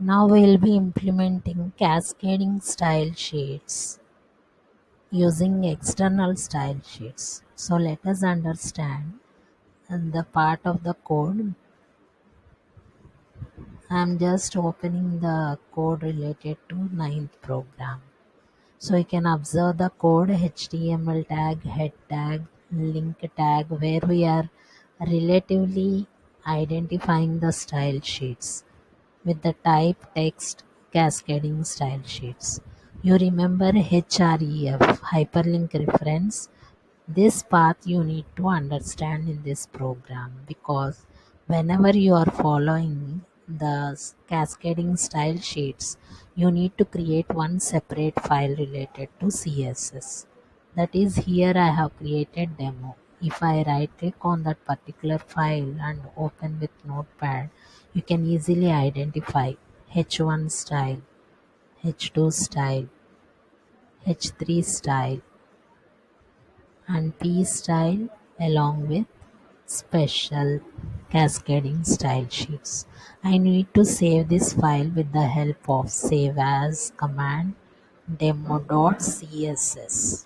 Now we'll be implementing cascading style sheets using external style sheets. So let us understand the part of the code. I'm just opening the code related to ninth program. So you can observe the code HTML tag, head tag, link tag, where we are relatively identifying the style sheets with the type text cascading style sheets. You remember HREF, hyperlink reference. This path you need to understand in this program, because whenever you are following the cascading style sheets, you need to create one separate file related to CSS. That is, here I have created demo. If I right click on that particular file and open with notepad, you can easily identify H1 style, H2 style, H3 style, and P style, along with special cascading style sheets. I need to save this file with the help of save as command demo.css.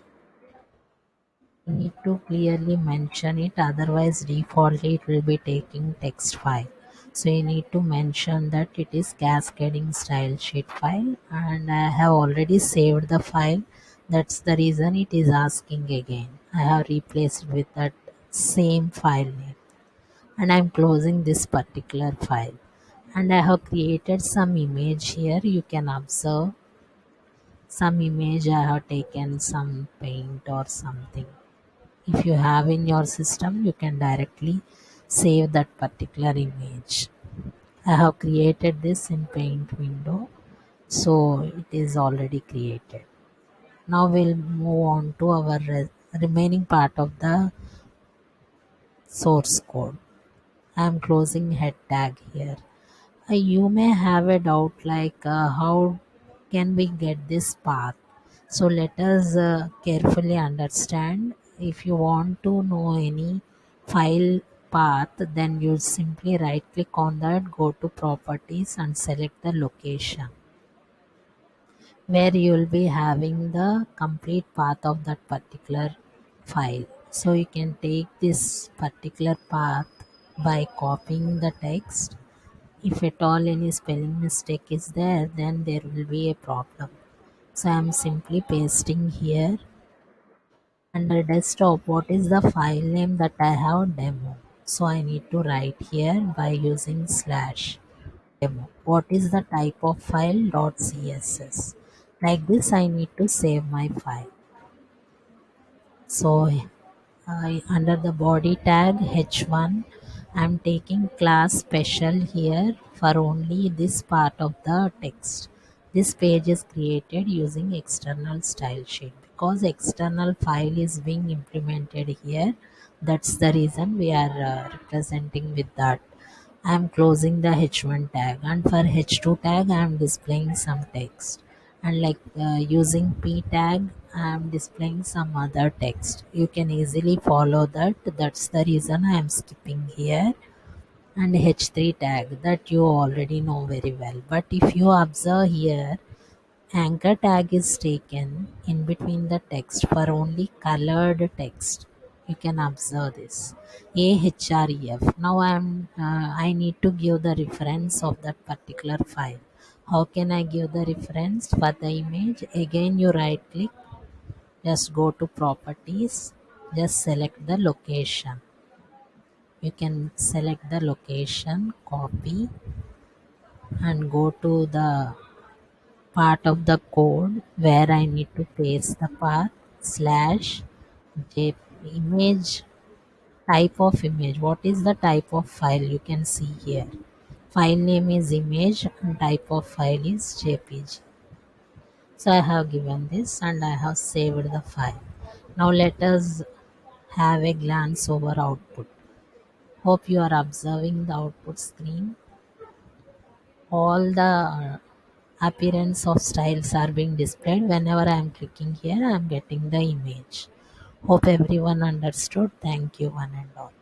You need to clearly mention it, otherwise defaultly it will be taking text file. So you need to mention that it is cascading style sheet file, and I have already saved the file. That's the reason it is asking again. I have replaced with that same file name, and I'm closing this particular file. And I have created some image here. You can observe some image. I have taken some paint or something. If you have in your system, you can directly save that particular image. I have created this in paint window, so it is already created. Now we'll move on to our remaining part of the source code. I am closing head tag here. You may have a doubt like how can we get this path. So let us carefully understand. If you want to know any file path, then you simply right click on that, go to properties and select the location where you will be having the complete path of that particular file. So you can take this particular path by copying the text. If at all any spelling mistake is there, then there will be a problem. So I am simply pasting here. Under desktop, what is the file name that I have? Demo. So I need to write here by using slash demo. What is the type of file? .css. Like this I need to save my file. So under the body tag h1, I'm taking class special here for only this part of the text. This page is created using external style sheet because external file is being implemented here. That's the reason we are representing with that. I'm closing the h1 tag, and for h2 tag I'm displaying some text, and like using p tag I'm displaying some other text. You can easily follow that. That's the reason I am skipping here. And h3 tag, that you already know very well, but if you observe here, anchor tag is taken in between the text for only colored text. You can observe this. AHREF. Now I need to give the reference of that particular file. How can I give the reference for the image? Again, you right click, just go to properties, just select the location. You can select the location, copy, and go to the part of the code where I need to paste the path slash j image, type of image. What is the type of file? You can see here. File name is image and type of file is JPG. So I have given this and I have saved the file. Now let us have a glance over output. Hope you are observing the output screen. All the appearance of styles are being displayed. Whenever I am clicking here, I am getting the image. Hope everyone understood. Thank you, one and all.